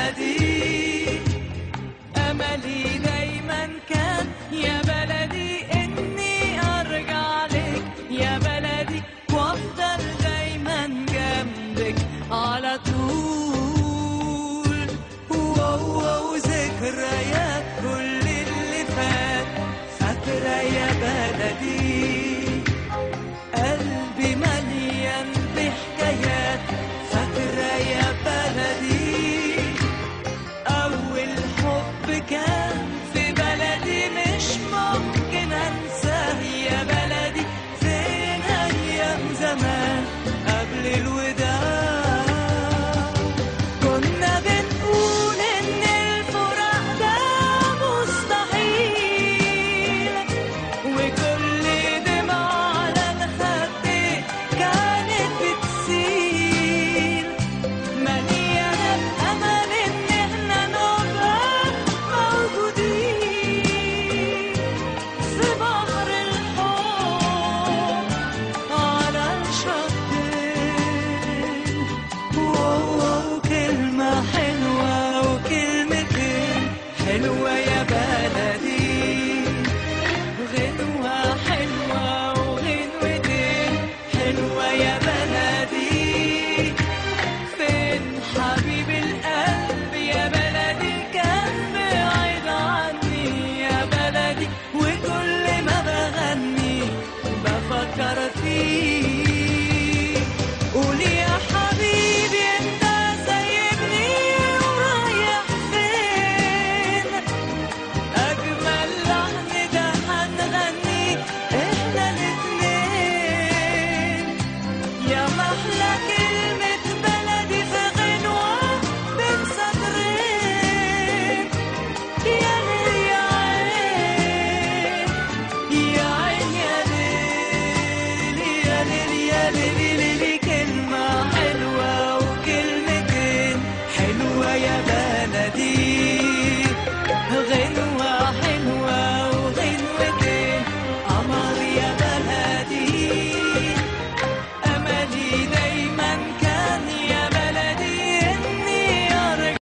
بلدي. أملي دايما كان يا بلدي إني أرجع لك يا بلدي، وأفضل دايما جنبك على طول. وذكريات كل اللي فات فاكرة يا بلدي، قلبي مليان بحكايات فاكرة يا بلدي. أول حب كان في بلدي مش ممكن أنساه يا بلدي، فين أيام زمان قبل الوداع. كنا بنقول إن الفراق ده مستحيل، وكل دمعة على الخد كانت بتسيل، مليانة بأمل إن إحنا نبقى موجودين في بحر الحب على الشطين. كلمة حلوة وكلمتين حلوة يا بلدي، غنوة حلوة وغنوتين حلوة يا بلدي. فين حبيب القلب يا بلدي، كان بعيد عني يا بلدي، وكل ما بغني بفكر فيه. قول يا حبيبي انت سايبني ورايح فين، أجمل لحن ده هنغني إحنا الاتنين، يا محلى كلمة بلدي في غنوة بين سطرين. يا ليل يا عين يا عين يا ليل يا ليل يا ليل ليلي، كلمة حلوة وكلمتين حلوة يا بلدي.